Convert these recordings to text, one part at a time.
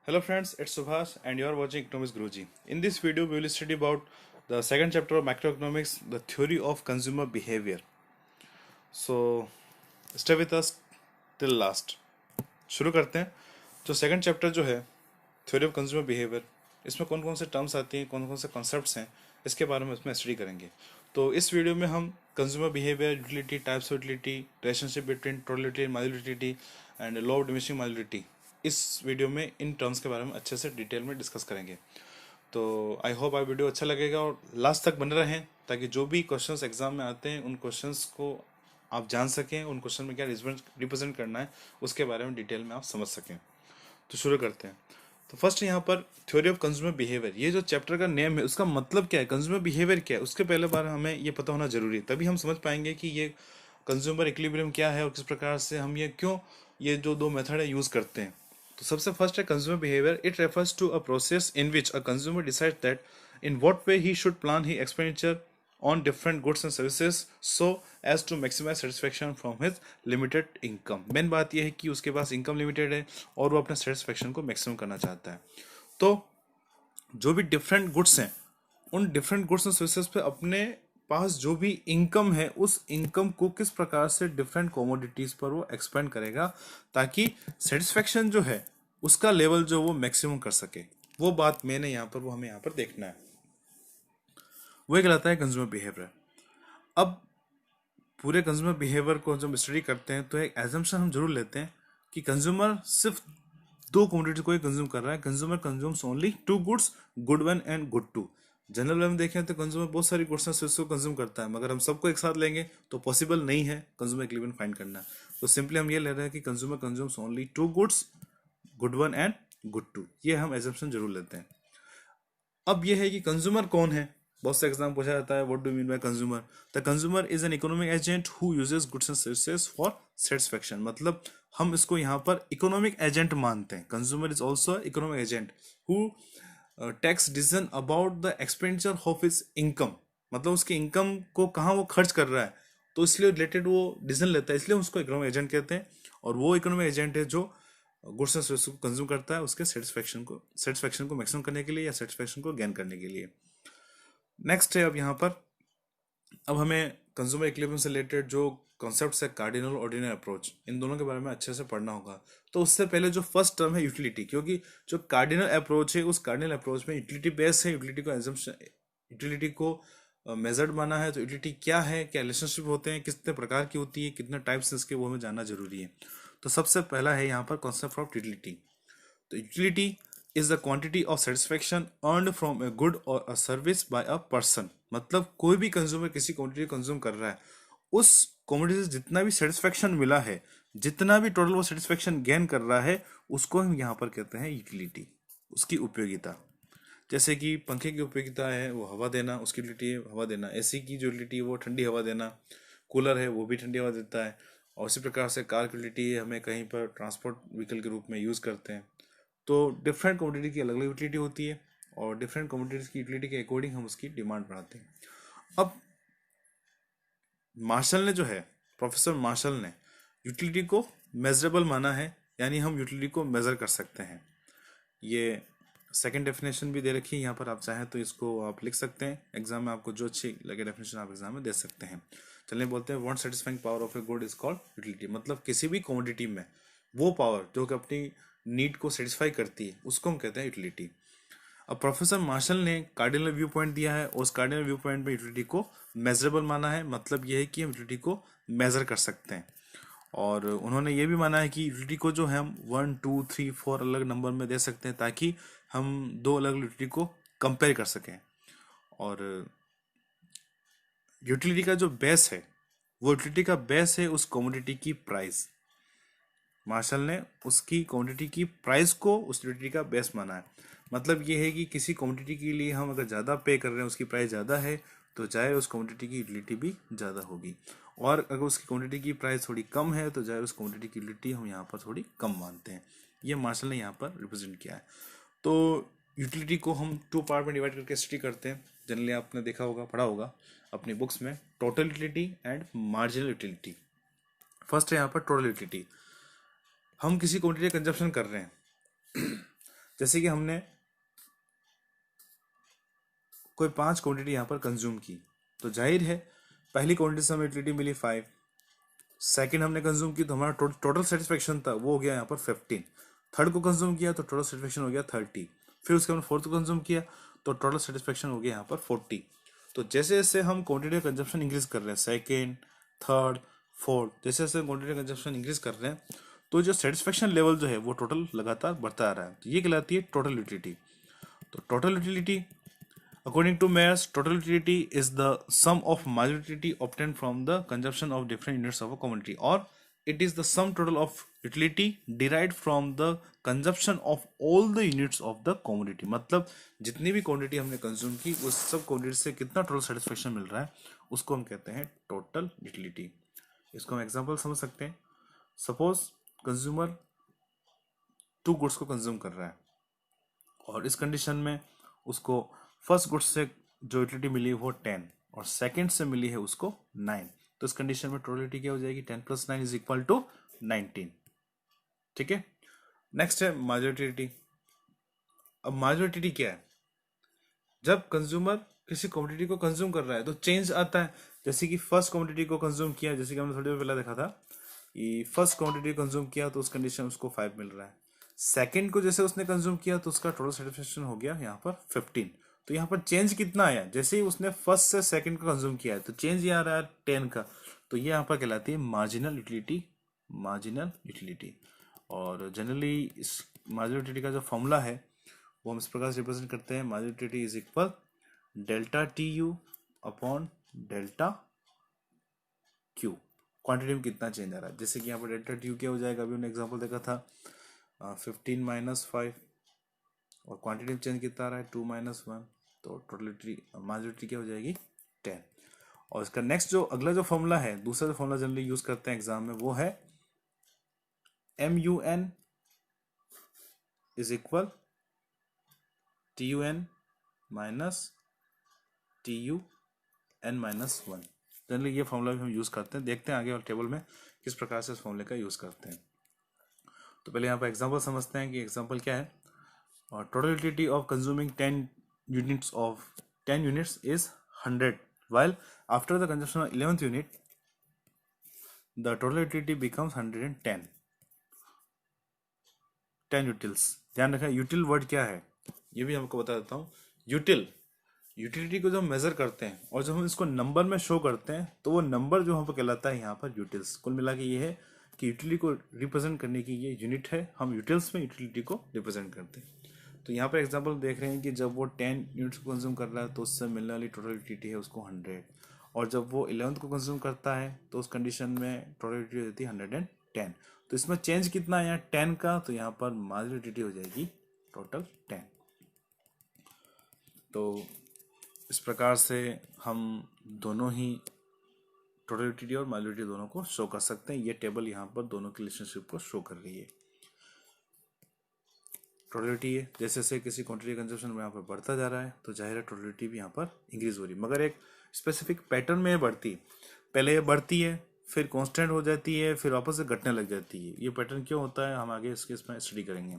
Hello friends, it's Subhash and you are watching Economics Guruji. In this video, we will study about the second chapter of macroeconomics, the theory of consumer behavior. So, stay with us till last. शुरू करते हैं। तो second chapter जो है theory of consumer behaviour, इसमें कौन कौन से टर्म्स आती हैं, कौन कौन से कॉन्सेप्ट्स हैं, इसके बारे में इसमें स्टडी करेंगे। तो इस वीडियो में हम consumer behaviour, utility, types of utility, relationship between total utility and minor utility and law of diminishing minor utility, इस वीडियो में इन टर्म्स के बारे में अच्छे से डिटेल में डिस्कस करेंगे। तो आई होप आप वीडियो अच्छा लगेगा और लास्ट तक बने रहें ताकि जो भी क्वेश्चंस एग्जाम में आते हैं उन क्वेश्चंस को आप जान सकें, उन क्वेश्चन में क्या रिप्रेजेंट करना है उसके बारे में डिटेल में आप समझ सकें। तो शुरू करते हैं। तो फर्स्ट यहाँ पर थ्योरी ऑफ कंज्यूमर बिहेवियर, ये जो चैप्टर का नेम है उसका मतलब क्या है, कंज्यूमर बिहेवियर क्या है, उसके पहले बार हमें ये पता होना जरूरी है, तभी हम समझ पाएंगे कि ये कंज्यूमर इक्विलिब्रियम क्या है और किस प्रकार से हम ये क्यों ये जो दो मेथड है यूज करते हैं। तो सबसे फर्स्ट है consumer behaviour. It refers to a process in which a consumer decide that in what way he should plan his expenditure on different goods and services so as to maximize satisfaction from his limited income। Main बात यह है कि उसके पास income limited है और वो अपने satisfaction को मैक्सिमम करना चाहता है। तो जो भी डिफरेंट गुड्स हैं उन डिफरेंट गुड्स एंड सर्विसेज पे अपने पास जो भी इनकम है उस इनकम को किस प्रकार से डिफरेंट कमोडिटीज पर वो एक्सपेंड करेगा ताकि सेटिस्फेक्शन जो है उसका लेवल जो वो मैक्सिमम कर सके। वो बात मैंने यहाँ पर वो हमें यहाँ पर देखना है, वही कहलाता है कंज्यूमर बिहेवियर। अब पूरे कंज्यूमर बिहेवियर को जब स्टडी करते हैं तो एक एजम्पशन हम जरूर लेते हैं कि कंज्यूमर सिर्फ दो कमोडिटी को ही कंज्यूम कर रहा है। Consumer consumes only two goods, good one and good two. General में देखें तो कंज्यूमर बहुत सारी गुड्स एंड सर्विस को कंज्यूम करता है, मगर हम सबको एक साथ लेंगे तो पॉसिबल नहीं है कंज्यूमर इक्विलिब्रियम फाइंड करना। तो सिंपली हम ये ले रहे हैं कि consumer consumes only two goods, good one and good two. ये हम एजम्पशन जरूर लेते हैं। अब यह है कि कंज्यूमर कौन है, बहुत से एग्जाम पूछा जाता है, what do mean by consumer. The consumer is an economic agent who uses goods and services for satisfaction. मतलब हम इसको यहाँ पर इकोनॉमिक एजेंट मानते हैं। Consumer is also economic agent who takes decision about the expenditure of is income. मतलब उसकी income को कहाँ वो खर्च कर रहा है तो इसलिए रिलेटेड वो डिसीजन लेता है, इसलिए उसको इकोनॉमिक एजेंट कहते हैं। और वो इकोनॉमिक एजेंट है जो गुड्स एंड सर्विस को कंज्यूम करता है उसके सेटिस्फेक्शन को मैक्सिमम करने के लिए या सेटिस्फेक्शन को गेन करने के लिए। नेक्स्ट है अब यहाँ पर अब हमें कंज्यूमर इक्विलिब्रियम से रिलेटेड जो कॉन्सेप्ट्स है कार्डिनल ऑर्डिनल अप्रोच, इन दोनों के बारे में अच्छे से पढ़ना होगा। तो उससे पहले जो फर्स्ट टर्म है यूटिलिटी, क्योंकि जो कार्डिनल अप्रोच है उस कार्डिनल अप्रोच में यूटिलिटी बेस है। यूटिलिटी को मेजर्ड माना है। तो यूटिलिटी क्या है, क्या रिलेशनशिप होते हैं, कितने प्रकार की होती है, कितने टाइप्स इसके, वो हमें जानना जरूरी है। तो सबसे पहला है यहाँ पर कॉन्सेप्ट ऑफ यूटिलिटी। तो utility is the quantity of satisfaction earned from a good और a service by a person. मतलब कोई भी कंज्यूमर किसी क्वांटिटी कंज्यूम कर रहा है, उस क्वांटिटी से जितना भी सेटिस्फेक्शन मिला है, जितना भी टोटल वो सेटिस्फेक्शन गेन कर रहा है, उसको हम यहाँ पर कहते हैं यूटिलिटी, उसकी उपयोगिता। जैसे कि पंखे की उपयोगिता है वो हवा देना, उसकी यूटिलिटी है हवा देना। एसी की जो यूटिलिटी है वो ठंडी हवा देना। कूलर है वो भी ठंडी हवा देता है। और उसी प्रकार से कार की यूटिलिटी है, हमें कहीं पर ट्रांसपोर्ट व्हीकल के रूप में यूज़ करते हैं। तो डिफरेंट कमोडिटी की अलग अलग यूटिलिटी होती है और डिफरेंट कमोडिटीज की यूटिलिटी के अकॉर्डिंग हम उसकी डिमांड बढ़ाते हैं। अब मार्शल ने जो है, प्रोफेसर मार्शल ने यूटिलिटी को मेजरेबल माना है, यानी हम यूटिलिटी को मेजर कर सकते हैं। ये सेकंड डेफिनेशन भी दे रखी है यहाँ पर, आप चाहें तो इसको आप लिख सकते हैं एग्जाम में, आपको जो अच्छी लगे डेफिनेशन आप एग्जाम में दे सकते हैं। चलिए बोलते हैं want satisfying power of a good is called utility. मतलब किसी भी कमोडिटी में वो पावर जो कि अपनी नीड को सेटिस्फाई करती है उसको हम कहते हैं यूटिलिटी। अब प्रोफेसर मार्शल ने कार्डिनल व्यू पॉइंट दिया है और उस कार्डिनल व्यू पॉइंट में यूटिलिटी को मेजरेबल माना है। मतलब यह है कि हम यूटिलिटी को मेजर कर सकते हैं। और उन्होंने ये भी माना है कि यूटिलिटी को जो है हम 1, 2, 3, 4 अलग नंबर में दे सकते हैं ताकि हम दो अलग यूटिलिटी को कंपेयर कर सकें। और यूटिलिटी का जो बेस है वो यूटिलिटी का बेस है उस कमोडिटी की प्राइस। मार्शल ने उसकी क्वांटिटी की प्राइस को उस यूटिलिटी का बेस माना है। मतलब ये है कि किसी क्वांटिटी के लिए हम अगर ज़्यादा पे कर रहे हैं, उसकी प्राइस ज़्यादा है, तो चाहे उस क्वांटिटी की यूटिलिटी भी ज़्यादा होगी। और अगर उसकी क्वांटिटी की प्राइस थोड़ी कम है तो चाहे उस क्वांटिटी की यूटिलिटी हम यहाँ पर थोड़ी कम मानते हैं। ये मार्शल ने यहाँ पर रिप्रेजेंट किया है। तो यूटिलिटी को हम टू पार्ट में डिवाइड करके स्टडी करते हैं। जनरली आपने देखा होगा, पढ़ा होगा अपनी बुक्स में, total utility and marginal utility. First है यहाँ पर टोटल यूटिलिटी। हम किसी क्वांटिटी का कंजप्शन कर रहे हैं जैसे कि हमने कोई 5 क्वांटिटी यहाँ पर कंज्यूम की, तो जाहिर है पहली क्वांटिटी से हमें यूटिलिटी मिली 5, सेकंड हमने कंज्यूम की तो हमारा टोटल सेटिस्फेक्शन था वो हो गया यहाँ पर 15, थर्ड को कंज्यूम किया तो टोटल सेटिस्फेक्शन हो गया 30, फिर उसके हमने फोर्थ को कंज्यूम किया तो टोटल सेटिस्फेक्शन हो गया यहाँ पर 40। तो जैसे जैसे हम क्वांटिटी कंजप्शन इंक्रीज कर रहे हैं, सेकेंड, थर्ड, फोर्थ, जैसे जैसे क्वांटिटी कंजप्शन इंक्रीज कर रहे हैं, तो जो सेटिस्फेक्शन लेवल जो है वो टोटल लगातार बढ़ता आ रहा है, तो ये कहलाती है टोटल यूटिलिटी। तो total utility according to Mayer's, total utility is the sum of marginal utility obtained from the consumption of different units of a commodity, or it is the sum total of utility derived from the consumption of all the units of the commodity। मतलब जितनी भी quantity हमने consume की उस सब quantity से कितना total satisfaction मिल रहा है उसको हम कहते हैं टोटल यूटिलिटी। इसको हम एग्जांपल समझ सकते हैं। सपोज कंज्यूमर 2 गुड्स को कंज्यूम कर रहा है और इस कंडीशन में उसको फर्स्ट गुड्स से जो यूटिलिटी मिली वो 10 और सेकंड से मिली है उसको 9, तो इस कंडीशन में टोटल यूटिलिटी क्या हो जाएगी, 10 + 9 = 19। ठीक है, नेक्स्ट है मार्जिनल। अब मार्जिनल क्या है, जब कंज्यूमर किसी कमोडिटी को कंज्यूम कर रहा है तो चेंज आता है। जैसे कि फर्स्ट कमोडिटी को कंज्यूम किया, जैसे कि हमने थोड़ी देर पहले देखा था कि फर्स्ट कमोडिटी कंज्यूम किया तो उस कंडीशन उसको 5 मिल रहा है, सेकंड को जैसे उसने कंज्यूम किया तो उसका टोटल सेटिस्फेक्शन हो गया यहाँ पर 15। तो यहाँ पर चेंज कितना आया, जैसे ही उसने फर्स्ट से सेकंड को कंज्यूम किया है तो चेंज ये आ रहा है 10 का, तो ये यहाँ पर कहलाती है मार्जिनल यूटिलिटी। मार्जिनल यूटिलिटी, और जनरली इस मार्जिनल यूटिलिटी का जो फॉर्मूला है वो हम इस प्रकार से रिप्रेजेंट करते हैं, marginal utility is equal delta T U upon delta Q, quantity में कितना चेंज आ रहा है। जैसे कि यहाँ पर डेल्टा टी यू क्या हो जाएगा, अभी हमने एग्जांपल देखा था 15 - 5, और क्वांटिटी में चेंज कितना आ रहा है 2 - 1, तो टोटलिटी मार्जिनलिटी क्या हो जाएगी 10। और इसका नेक्स्ट जो अगला जो फॉर्मूला है, दूसरा जो फॉर्मूला जनरली यूज करते हैं एग्जाम में वो है MUN is equal TUN minus TUN-1। Generally ये फॉर्मूला भी हम यूज करते हैं, देखते हैं आगे और टेबल में किस प्रकार से इस फॉर्मूले का यूज करते हैं। तो पहले यहाँ पर एग्जाम्पल समझते हैं कि एग्जाम्पल क्या है। और total utility of consuming 10 units is 100, while after the consumption of 11th unit the total utility becomes 110। 10 utils, ध्यान रखें यूटिल वर्ड क्या है ये भी हमको बता देता हूँ। यूटिलिटी को जब हम मेजर करते हैं और जब हम इसको नंबर में शो करते हैं तो वो नंबर जो हमको कहलाता है यहाँ पर यूटिल्स। कुल मिला के ये है कि यूटिलिटी को रिप्रेजेंट करने की ये यूनिट है, हम यूटिल्स में यूटिलिटी को रिप्रेजेंट करते हैं। तो यहाँ पर एग्जांपल देख रहे हैं कि जब वो 10 यूनिट्स को कंज्यूम कर रहा है तो उससे मिलने वाली टोटल यूटिलिटी है उसको 100, और जब वो 11th को कंज्यूम करता है तो उस कंडीशन में टोटल यूटिलिटी होती है 110। तो इसमें चेंज कितना है यहाँ 10 का, तो यहाँ पर मार्जिनल यूटिलिटी हो जाएगी टोटल 10। तो इस प्रकार से हम दोनों ही टोटल यूटिलिटी और मार्जिनल यूटिलिटी दोनों को शो कर सकते हैं। ये टेबल यहाँ पर दोनों की रिलेशनशिप को शो कर रही है। टोटलिटी है, जैसे जैसे किसी क्वांटिटी कंजप्शन में यहाँ पर बढ़ता जा रहा है तो जाहिर है टोटलिटी भी यहाँ पर इंक्रीज हो रही है, मगर एक स्पेसिफिक पैटर्न में बढ़ती है। पहले ये बढ़ती है, फिर कांस्टेंट हो जाती है, फिर वापस से घटने लग जाती है। ये पैटर्न क्यों होता है हम आगे इसके इसमें स्टडी करेंगे।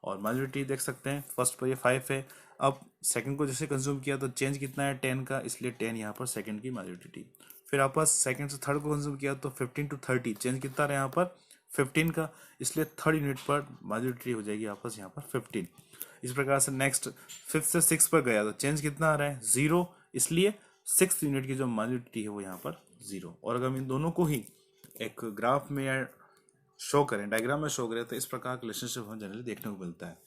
और मार्जिनलिटी देख सकते हैं, फर्स्ट पर ये 5 है, अब सेकंड को जैसे कंज्यूम किया तो चेंज कितना है 10 का, इसलिए 10 यहाँ पर सेकंड की मार्जिनलिटी। फिर आपस सेकंड से थर्ड को कंज्यूम किया तो 15 to 30 चेंज कितना रहा यहाँ पर 15 का, इसलिए थर्ड यूनिट पर मार्जिनलिटी हो जाएगी आपस यहाँ पर 15। इस प्रकार से नेक्स्ट 5th से 6 पर गया तो चेंज कितना आ रहा है 0, इसलिए 6th यूनिट की जो मार्जिनलिटी है वो यहाँ पर 0। और अगर हम इन दोनों को ही एक ग्राफ में शो करें, डायग्राम में शो करें, तो इस प्रकार का रिलेशनशिप हमें जनरली देखने को मिलता है।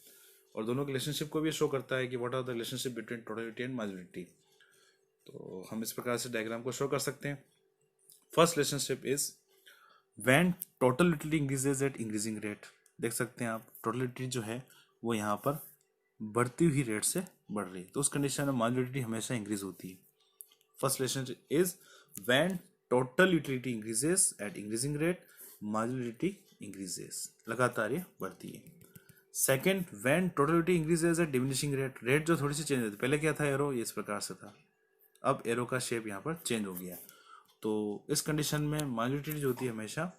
और दोनों के रिलेशनशिप को भी शो करता है कि what are the relationship between totality and marginality. तो हम इस प्रकार से डायग्राम को शो कर सकते हैं। First relationship is when total utility increases at increasing rate. देख सकते हैं आप टोटल यूटिलिटी जो है वो यहाँ पर बढ़ती हुई रेट से बढ़ रही है, तो उस कंडीशन में मार्जिनलिटी हमेशा इंक्रीज होती है। First relationship is when total utility increases at increasing rate, marginality increases, लगातार ये बढ़ती है। Second, when total utility increases at diminishing rate, rate जो थोड़ी सी चेंज होती है, पहले क्या था एरो ये इस प्रकार से था, अब एरो का शेप यहाँ पर चेंज हो गया। तो इस कंडीशन में मार्जिनलिटी जो होती है हमेशा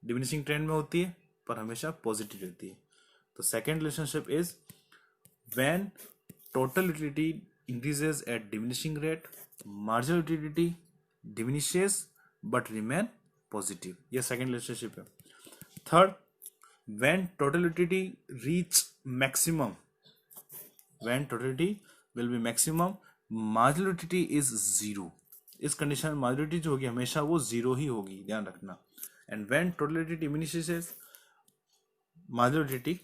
डिमिनिशिंग ट्रेंड में होती है पर हमेशा पॉजिटिव रहती है। तो second relationship is when total utility increases at diminishing rate, marginal utility diminishes but remain positive. ये second relationship है. Third, when total utility reach maximum, when totality will be maximum, marginal utility is zero. इस condition में marginal utility जो होगी हमेशा वो zero ही होगी, ध्यान रखना. And when total utility diminishes, marginal utility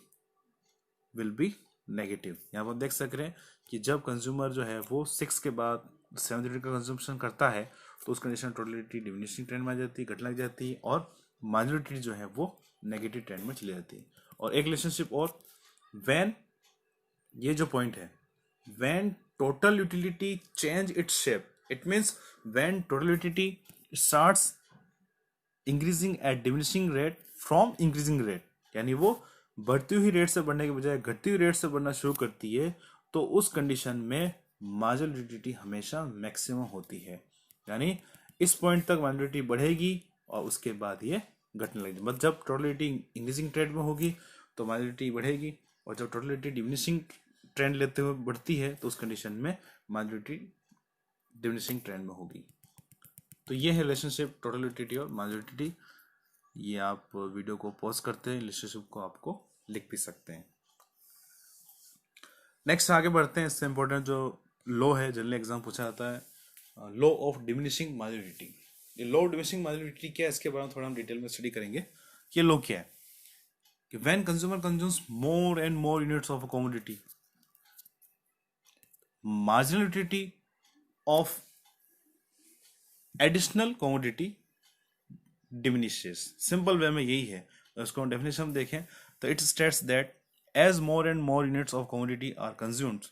will be negative. यहाँ पर देख सक रहे हैं कि जब कंज्यूमर जो है वो 6 के बाद 7 यूनिट का कंजम्पशन करता है तो उस कंडीशन में टोटलिटी डिमिनिशिंग ट्रेंड में आ जाती है, घटने लग जाती है, और माइनॉरिटी जो है वो नेगेटिव ट्रेंड में चली जाती है. और एक रिलेशनशिप और, व्हेन, ये जो पॉइंट है, when total utility change its shape, it means when total utility starts increasing at diminishing rate from increasing rate, यानी वो बढ़ती हुई रेट से बढ़ने के बजाय घटती हुई रेट से बढ़ना शुरू करती है, तो उस कंडीशन में मार्जिनल यूटिलिटी हमेशा मैक्सिमम होती है. यानी इस पॉइंट तक मार्जिनल यूटिलिटी बढ़ेगी और उसके बाद ये घटने लगेगी. मतलब जब टोटल यूटिलिटी इंक्रीजिंग ट्रेंड में होगी तो मार्जिनल यूटिलिटी बढ़ेगी, और जब टोटल यूटिलिटी डिमिनिशिंग ट्रेंड लेते हुए बढ़ती है तो उस कंडीशन में मार्जिनल यूटिलिटी डिमिनिशिंग ट्रेंड में होगी. तो ये है रिलेशनशिप टोटल यूटिलिटी और मार्जिनल यूटिलिटी. ये आप वीडियो को पॉज करते हैं, रिलेशनशिप को आपको लिख भी सकते हैं. नेक्स्ट आगे बढ़ते हैं. इससे इंपॉर्टेंट जो लॉ है, जनरल एग्जाम पूछा जाता है, लॉ ऑफ डिमिनिशिंग मार्जिनलिटी. ये लॉ ऑफ डिमिनिशिंग मार्जिनलिटी क्या है, इसके बारे में थोड़ा हम डिटेल में स्टडी करेंगे. ये लॉ क्या है कि when consumer consumes more and more units of a commodity, marginal utility of additional commodity diminishes. Simple way में यही है. उसको डेफिनेशन हम देखें तो it states that as more and more units of commodity are consumed,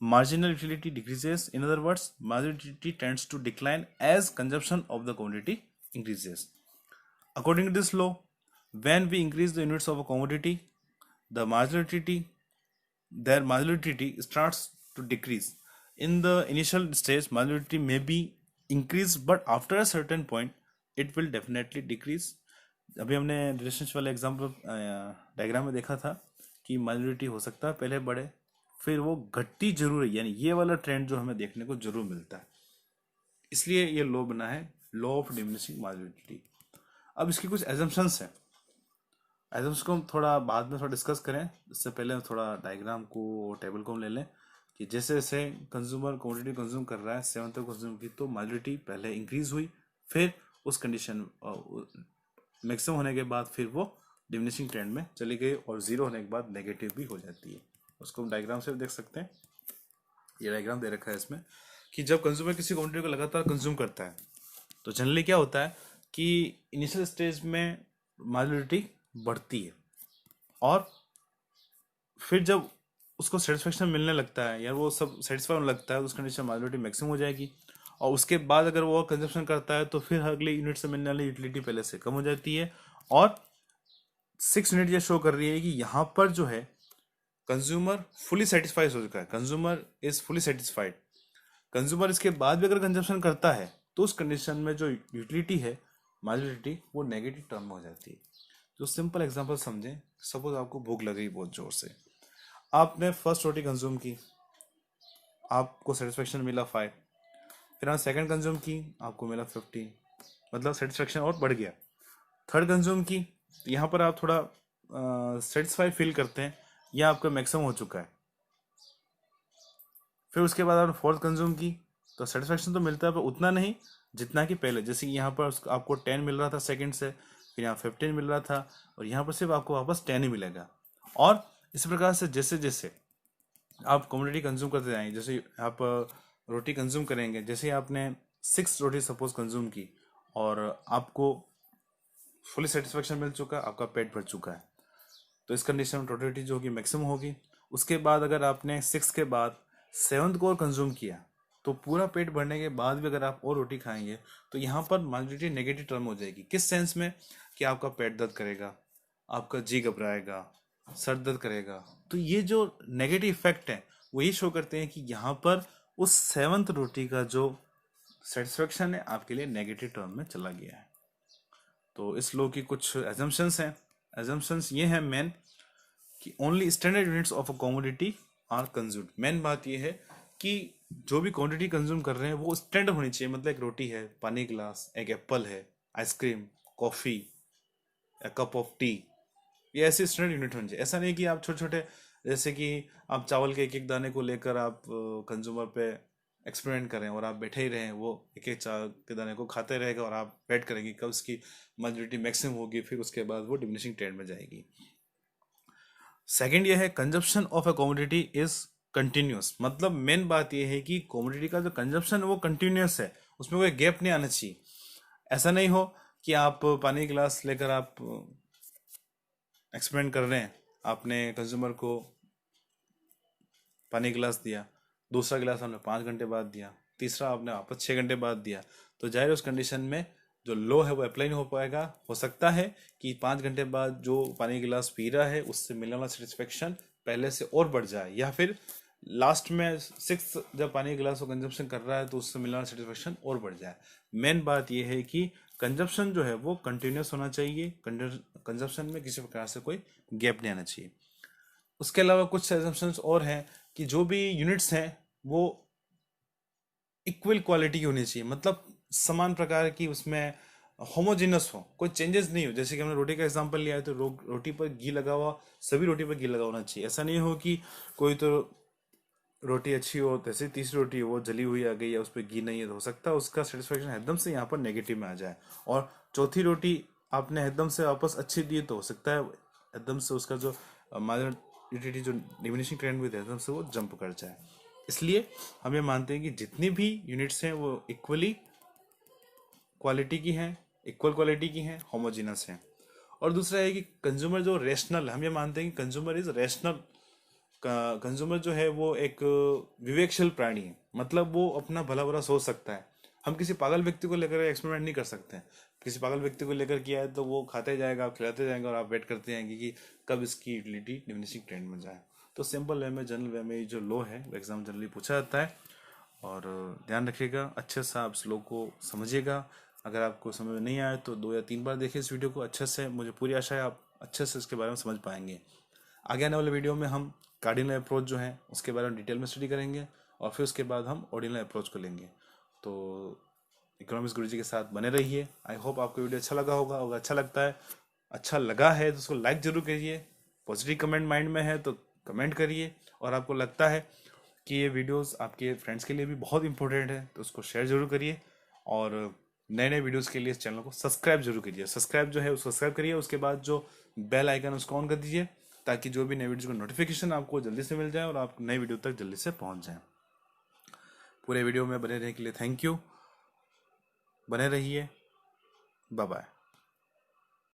marginal utility decreases. In other words, marginal utility tends to decline as consumption of the commodity increases. According to this law, when we increase the units of a commodity, the marginal utility starts to decrease. In the initial stage, marginal utility may be increased, but after a certain point, it will definitely decrease. अभी हमने relationship वाले example diagram में देखा था कि minority हो सकता है पहले बढ़े, फिर वो घटती जरूर है. यानी ये वाला ट्रेंड जो हमें देखने को जरूर मिलता है. इसलिए ये लॉ बना है, लॉ ऑफ डिमिनिशिंग माइनॉरिटी. अब इसकी कुछ एजम्पशंस हैं. एजम्पशंस को हम थोड़ा बाद में थोड़ा डिस्कस करें. इससे पहले थोड़ा डायग्राम को, टेबल को हम ले लें कि जैसे जैसे कंज्यूमर क्वांटिटी कंज्यूम कर रहा है 7 तक कंज्यूम की, तो माइनॉरिटी पहले इंक्रीज हुई, फिर उस कंडीशन मैक्सिमम होने के बाद फिर वो डिमिनिशिंग ट्रेंड में चली गई, और जीरो होने के बाद नेगेटिव भी हो जाती है. उसको हम डायग्राम से देख सकते हैं. ये डायग्राम दे रखा है इसमें कि जब कंज्यूमर किसी क्वांटिटी को लगातार कंज्यूम करता है तो जनरली क्या होता है कि इनिशियल स्टेज में माइनॉरिटी बढ़ती है, और फिर जब उसको सेटिस्फेक्शन मिलने लगता है या वो सब सेटिस्फाई होने लगता है तो उस कंडीशन माइनॉरिटी मैक्सिमम हो जाएगी. और उसके बाद अगर वो कंजप्शन करता है तो फिर अगले यूनिट से मिलने वाली यूटिलिटी पहले से कम हो जाती है, और 6 यूनिट ये शो कर रही है कि यहाँ पर जो है कंज्यूमर फुली सेटिस्फाइड हो चुका है. Consumer is fully satisfied. Consumer इसके बाद भी अगर कंजप्शन करता है तो उस कंडीशन में जो यूटिलिटी है माइनॉरिटी वो नेगेटिव टर्म में हो जाती है. जो सिंपल एग्जाम्पल समझें, सपोज आपको भूख लग गई बहुत जोर से, आपने फर्स्ट रोटी कंज्यूम की, आपको सेटिस्फेक्शन मिला 5, फिर आप सेकंड कंज्यूम की, आपको मिला 15, मतलब सेटिस्फेक्शन और बढ़ गया. थर्ड कंज्यूम की तो यहाँ पर आप थोड़ा सेटिस्फाई फील करते हैं, यह आपका मैक्सिमम हो चुका है. फिर उसके बाद आपने फोर्थ कंज्यूम की तो सेटिस्फेक्शन तो मिलता है पर उतना नहीं जितना कि पहले. जैसे कि यहाँ पर आपको 10 मिल रहा था सेकंड से, फिर यहाँ 15 मिल रहा था, और यहाँ पर सिर्फ आपको वापस 10 ही मिलेगा. और इस प्रकार से जैसे जैसे आप कमोडिटी कंज्यूम करते जाएंगे, जैसे आप रोटी कंज्यूम करेंगे, जैसे आपने 6 रोटी सपोज कंज्यूम की और आपको फुली सेटिस्फेक्शन मिल चुका है, आपका पेट भर चुका है, तो इस कंडीशन में टोटलिटी जो होगी मैक्सिमम होगी. उसके बाद अगर आपने 6 के बाद 7th को और कंज्यूम किया तो पूरा पेट भरने के बाद भी अगर आप और रोटी खाएंगे तो यहाँ पर माइनॉरिटी नेगेटिव टर्म हो जाएगी. किस सेंस में कि आपका पेट दर्द करेगा, आपका जी घबराएगा, सर दर्द करेगा. तो ये जो नेगेटिव इफेक्ट है वो ये शो करते हैं कि यहाँ पर उस 7th रोटी का जो सेटिस्फेक्शन है आपके लिए नेगेटिव टर्म में चला गया है. तो इस लॉ की कुछ एजम्पशंस हैं. एजम्पशंस ये हैं मेन कि only standard units of a commodity are consumed. Main बात ये है कि जो भी क्वांटिटी कंज्यूम कर रहे हैं वो स्टैंडर्ड होनी चाहिए। मतलब एक रोटी है, पानी गिलास, एक एप्पल है, ice cream, coffee, cup of T, ये ऐसे स्टैंडर्ड यूनिट होने चाहिए। ऐसा नहीं कि आप छोटे छोटे, जैसे कि आप चावल के एक एक दाने को लेकर आप कंज्यूमर पे एक्सपेरिमेंट करें और आप बैठे ही रहें, वो एक एक चावल के दाने को खाते रहेगा और आप वेट करेंगे कब उसकी मेजोरिटी मैक्सिमम होगी, फिर उसके बाद वो डिमिनिशिंग ट्रेंड में जाएगी। सेकंड ये है consumption of a commodity is continuous. मतलब मेन बात ये है कि कमोडिटी का जो कंजप्शन है वो कंटिन्यूस है, उसमें कोई गैप नहीं आना चाहिए। ऐसा नहीं हो कि आप पानी गिलास लेकर आप एक्सपेरिमेंट कर रहे हैं, आपने कंज्यूमर को पानी गिलास दिया, दूसरा गिलास आपने 5 घंटे बाद दिया, तीसरा आपने वापस 6 घंटे बाद दिया, तो जाहिर उस कंडीशन में जो लो है वो अप्लाई नहीं हो पाएगा। हो सकता है कि 5 घंटे बाद जो पानी गिलास पी रहा है उससे मिलने वाला सेटिस्फेक्शन पहले से और बढ़ जाए, या फिर लास्ट में 6 जब पानी गिलास को कंजप्शन कर रहा है तो उससे मिलने वाला सेटिस्फेक्शन और बढ़ जाए। मेन बात यह है कि कंजप्शन जो है वो कंटिन्यूस होना चाहिए, कंजप्शन में किसी प्रकार से कोई गैप नहीं आना चाहिए। उसके अलावा कुछ एजम्पशंस और हैं कि जो भी यूनिट्स हैं वो इक्वल क्वालिटी की होनी चाहिए। मतलब समान प्रकार की, उसमें होमोजेनस हो, कोई चेंजेस नहीं हो। जैसे कि हमने रोटी का एग्जांपल लिया है तो रोटी पर घी लगा हुआ, सभी रोटी पर घी लगा होना चाहिए। ऐसा नहीं हो कि कोई तो रोटी अच्छी हो, जैसे तीसरी रोटी वो जली हुई आ गई या उस पर घी नहीं है, तो हो सकता है उसका सेटिस्फेक्शन एकदम से यहाँ पर नेगेटिव में आ जाए। और चौथी रोटी आपने एकदम से वापस अच्छी दी तो हो सकता है एकदम से उसका जो माइनॉरिटी जो डिमिनिशिंग ट्रेंड में एकदम से वो जंप कर जाए। इसलिए हम ये मानते हैं कि जितनी भी यूनिट्स हैं वो इक्वली क्वालिटी की हैं, इक्वल क्वालिटी की हैं, होमोजेनस हैं। और दूसरा है कि कंज्यूमर जो रेशनल, हम ये मानते हैं कि कंज्यूमर इज रेशनल। कंज्यूमर जो है वो एक विवेकशील प्राणी है। मतलब वो अपना भला बुरा सोच सकता है। हम किसी पागल व्यक्ति को लेकर एक्सपेरिमेंट नहीं कर सकते हैं। किसी पागल व्यक्ति को लेकर किया है तो वो खाते जाएगा, आप खिलाते जाएंगे और आप वेट करते जाएंगे कि कब इसकी यूटिलिटी डिमिनिशिंग ट्रेंड में जाए। तो सिंपल वे में, जनरल वे में जो लो है वो एग्जाम जनरली पूछा जाता है। और ध्यान रखिएगा, अच्छे से आप स्लो को समझिएगा। अगर आपको समझ में नहीं आए तो 2 या 3 बार देखिए इस वीडियो को अच्छे से। मुझे पूरी आशा है आप अच्छे से इसके बारे में समझ पाएंगे। आगे आने वाले वीडियो में हम कार्डिनल अप्रोच जो है उसके बारे में डिटेल में स्टडी करेंगे और फिर उसके बाद हम ऑर्डिनल अप्रोच को लेंगे। तो इकोनॉमिक्स गुरुजी के साथ बने रहिए। आई होप आपको वीडियो अच्छा लगा होगा। अगर अच्छा लगा है तो उसको लाइक जरूर करिए। पॉजिटिव कमेंट माइंड में है तो कमेंट करिए। और आपको लगता है कि ये वीडियोस आपके फ्रेंड्स के लिए भी बहुत इंपॉर्टेंट है तो उसको शेयर जरूर करिए। और नए नए वीडियोस के लिए इस चैनल को सब्सक्राइब जरूर करिए। सब्सक्राइब जो है उसको सब्सक्राइब करिए, उसके बाद जो बेल आइकन उसको ऑन कर दीजिए ताकि जो भी नए वीडियो का नोटिफिकेशन आपको जल्दी से मिल जाए और आप नए वीडियो तक जल्दी से पहुंच जाएं। पूरे वीडियो में बने रहने के लिए थैंक यू। बने रहिए। Bye bye.